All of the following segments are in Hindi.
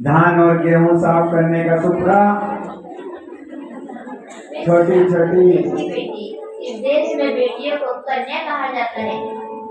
धान और गेहूं साफ करने का सुपड़ा, छोटी छोटी बेटी। इस देश में बेटियों को कन्या कहा जाता है।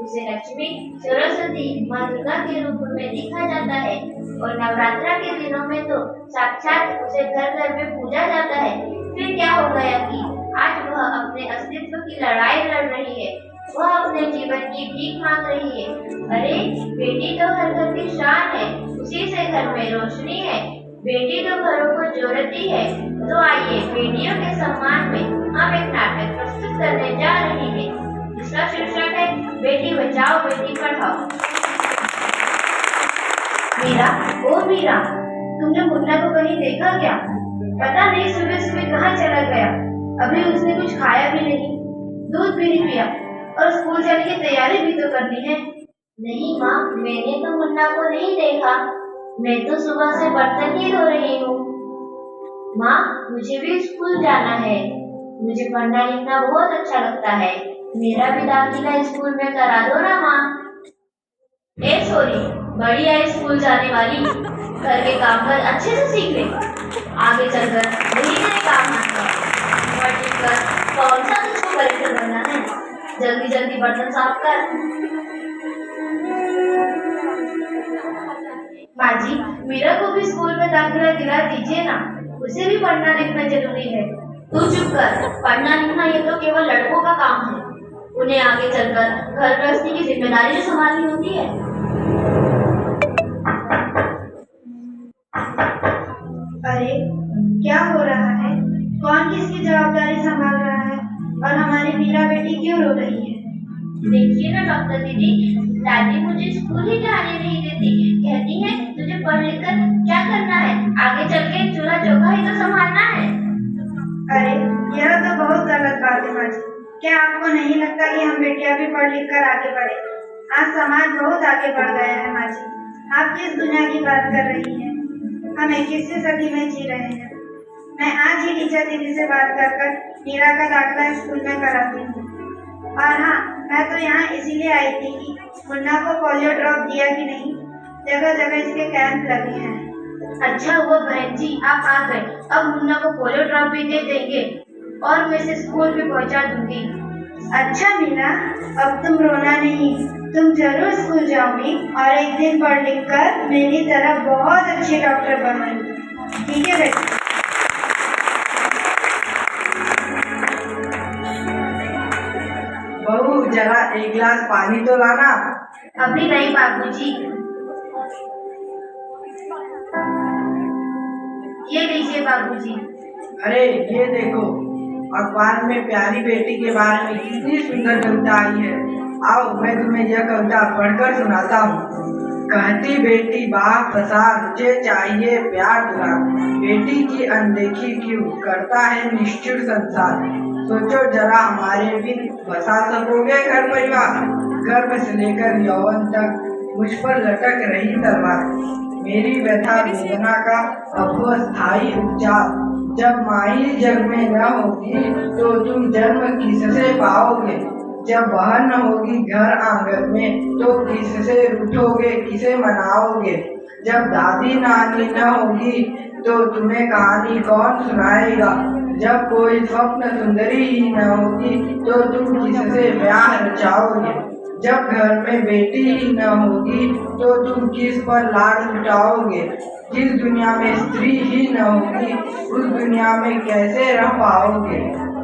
उसे लक्ष्मी, सरस्वती, माँ दुर्गा के रूप में देखा जाता है और नवरात्रा के दिनों में तो साक्षात उसे घर घर में पूजा जाता है। फिर क्या हो गया कि आज वह अपने अस्तित्व की लड़ाई लड़ रही है। वह अपने जीवन की भीख मांग रही है। अरे बेटी तो हर घर की शान है, उसी से घर में रोशनी है। बेटी तो घरों को जोड़ती है। तो आइए बेटियों के सम्मान में हम एक नाटक प्रस्तुत करने जा रहे हैं जिसका शीर्षक है बेटी बचाओ बेटी पढ़ाओ। मीरा, ओ मीरा, तुमने मुन्ना को कहीं देखा क्या? पता नहीं सुबह सुबह कहाँ चला गया। अभी उसने कुछ खाया भी नहीं, दूध भी नहीं पिया और स्कूल जाने की तैयारी भी तो करनी है। नहीं माँ, मैंने तो मुन्ना को नहीं देखा। मैं तो सुबह से बर्तन ही धो रही हूँ। माँ, मुझे भी स्कूल जाना है। मुझे पढ़ना लिखना बहुत अच्छा लगता है। मेरा भी दाखिला स्कूल में करा दो ना माँ। ए सॉरी, बड़ी है स्कूल जाने वाली, घर के काम कर अच्छे से सीख ले। आगे चलकर वही तेरे काम आएगा। पढ़ लिख कर कौन सा तुझको कलेक्टर बनना है? जल्दी जल्दी बर्तन साफ कर। माँ जी, मीरा को भी स्कूल में दाखिला दिला दीजिए ना। उसे भी पढ़ना लिखना जरूरी है। तू चुप कर। पढ़ना लिखना ये तो केवल लड़कों का काम है। उन्हें आगे चलकर घर गृहस्थी की जिम्मेदारी जो संभालनी होती है। अरे क्या हो रहा है? कौन किसकी जवाबदारी संभाल रहा है? और हमारी मीरा बेटी क्यों रो रही है? देखिए ना डॉक्टर दीदी, दादी मुझे स्कूल ही जाने नहीं देती। कहती है तुझे पढ़ लिख कर क्या करना है, आगे चल के चूल्हा चौका ही तो संभालना है। अरे यह तो बहुत गलत बात है माँ जी। क्या आपको नहीं लगता कि हम बेटियां भी पढ़ लिख कर आगे बढ़े? आज समाज बहुत आगे बढ़ गया है माँ जी। आप किस दुनिया की बात कर रही हैं? हम 21वीं सदी में जी रहे हैं। मैं आज ही टीचर दीदी से बात कर मीरा का दाखिला स्कूल में कराती हूँ। और हाँ, मैं तो यहाँ इसीलिए आई थी कि मुन्ना को पोलियो ड्रॉप दिया कि नहीं। जगह जगह इसके कैंप लगे हैं। अच्छा हुआ बहन जी आप आ गए। अब मुन्ना को पोलियो ड्रॉप भी दे देंगे और मैं इसे स्कूल भी पहुँचा दूंगी। अच्छा मीरा, अब तुम रोना नहीं, तुम जरूर स्कूल जाओगी और एक दिन पढ़ लिख कर मेरी तरह बहुत अच्छी डॉक्टर बनोगी। ठीक है बेटा? बहू जरा एक गिलास पानी तो लाना। अभी नहीं बाबूजी। ये लीजिए बाबूजी। अरे ये देखो, अखबार में प्यारी बेटी के बारे में कितनी सुंदर कविता आई है। आओ मैं तुम्हें यह कविता पढ़कर सुनाता हूँ। कहती बेटी बाप फसाद, मुझे चाहिए प्यार दुलार। बेटी की अनदेखी क्यों करता है निष्ठुर संसार। सोचो जरा हमारे बिन बसा सकोगे घर परिवार। गर्भ से लेकर यौवन तक मुझ पर लटक रही तलवार। मेरी व्यथा वेदना का अब वो स्थायी उपचार। जब माई जग में न होगी तो तुम जन्म किससे पाओगे। जब बहन न होगी घर आंगन में तो किससे रूठोगे, किसे मनाओगे। जब दादी नानी न होगी तो तुम्हें कहानी कौन सुनाएगा। जब कोई स्वप्न सुंदरी ही न होगी तो तुम किससे ब्याह रचाओगे। जब घर में बेटी ही न होगी तो तुम किस पर लाड लुटाओगे। जिस दुनिया में स्त्री ही न होगी उस दुनिया में कैसे रह पाओगे।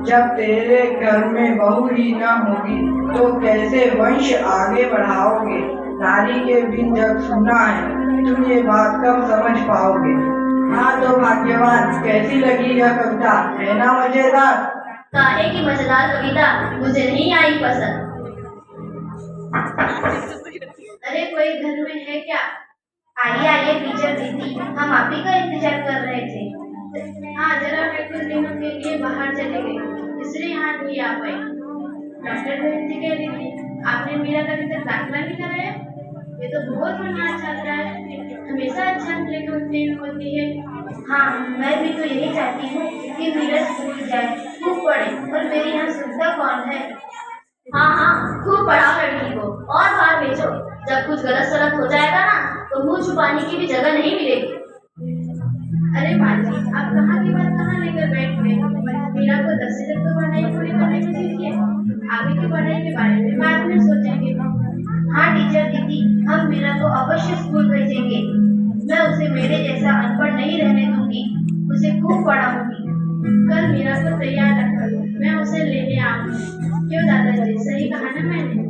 जब तेरे घर में बहू ही न होगी तो कैसे वंश आगे बढ़ाओगे। नारी के बिन जग सुना है, तुम ये बात कब समझ पाओगे। हाँ तो भाग्यवान, कैसी लगी यह कविता, है ना मजेदार? काहे की मजेदार कविता मुझे नहीं आई पसंद। अरे कोई घर में है क्या? आइए आइए टीचर दीदी, हम आप ही का इंतजार कर रहे थे। हाँ जरा मैं कुछ दिनों के लिए बाहर चले गई, इसलिए यहाँ नहीं आ पाई। डॉक्टर बहन जी कह रही थी आपने मीरा का अभी तक दाखिला नहीं कराया। ये तो बहुत बढ़िया चल रहा है, हमेशा अच्छा प्लेसमेंट होती है। हाँ मैं भी तो यही चाहती हूँ कि मीरा स्कूल जाए, खूब पढ़े और मेरी यहाँ सुविधा कौन है। हाँ हाँ खूब पढ़ाओ लड़की को और बाहर भेजो। जब कुछ गलत सलत हो जाएगा ना तो मुंह छुपाने की भी जगह नहीं मिलेगी। आप कहाँ की बात कहाँ लेकर बैठ गए? मीरा को 10 तक तो पढ़ाई पूरी करने को दीजिए, आगे की पढ़ाई के बारे में बाद में सोचेंगे। हाँ टीचर दीदी, हम मीरा को अवश्य स्कूल भेजेंगे। मैं उसे मेरे जैसा अनपढ़ नहीं रहने दूंगी, उसे खूब पढ़ाऊंगी। कल मीरा को तैयार रखकर मैं उसे लेने आऊंगी। क्यों दादाजी, सही कहा ना मैंने?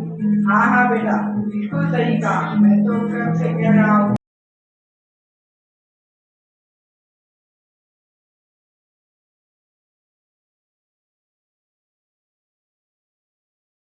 हाँ हाँ बेटा, बिल्कुल सही कहा। मैं तो कब से कह रहा हूँ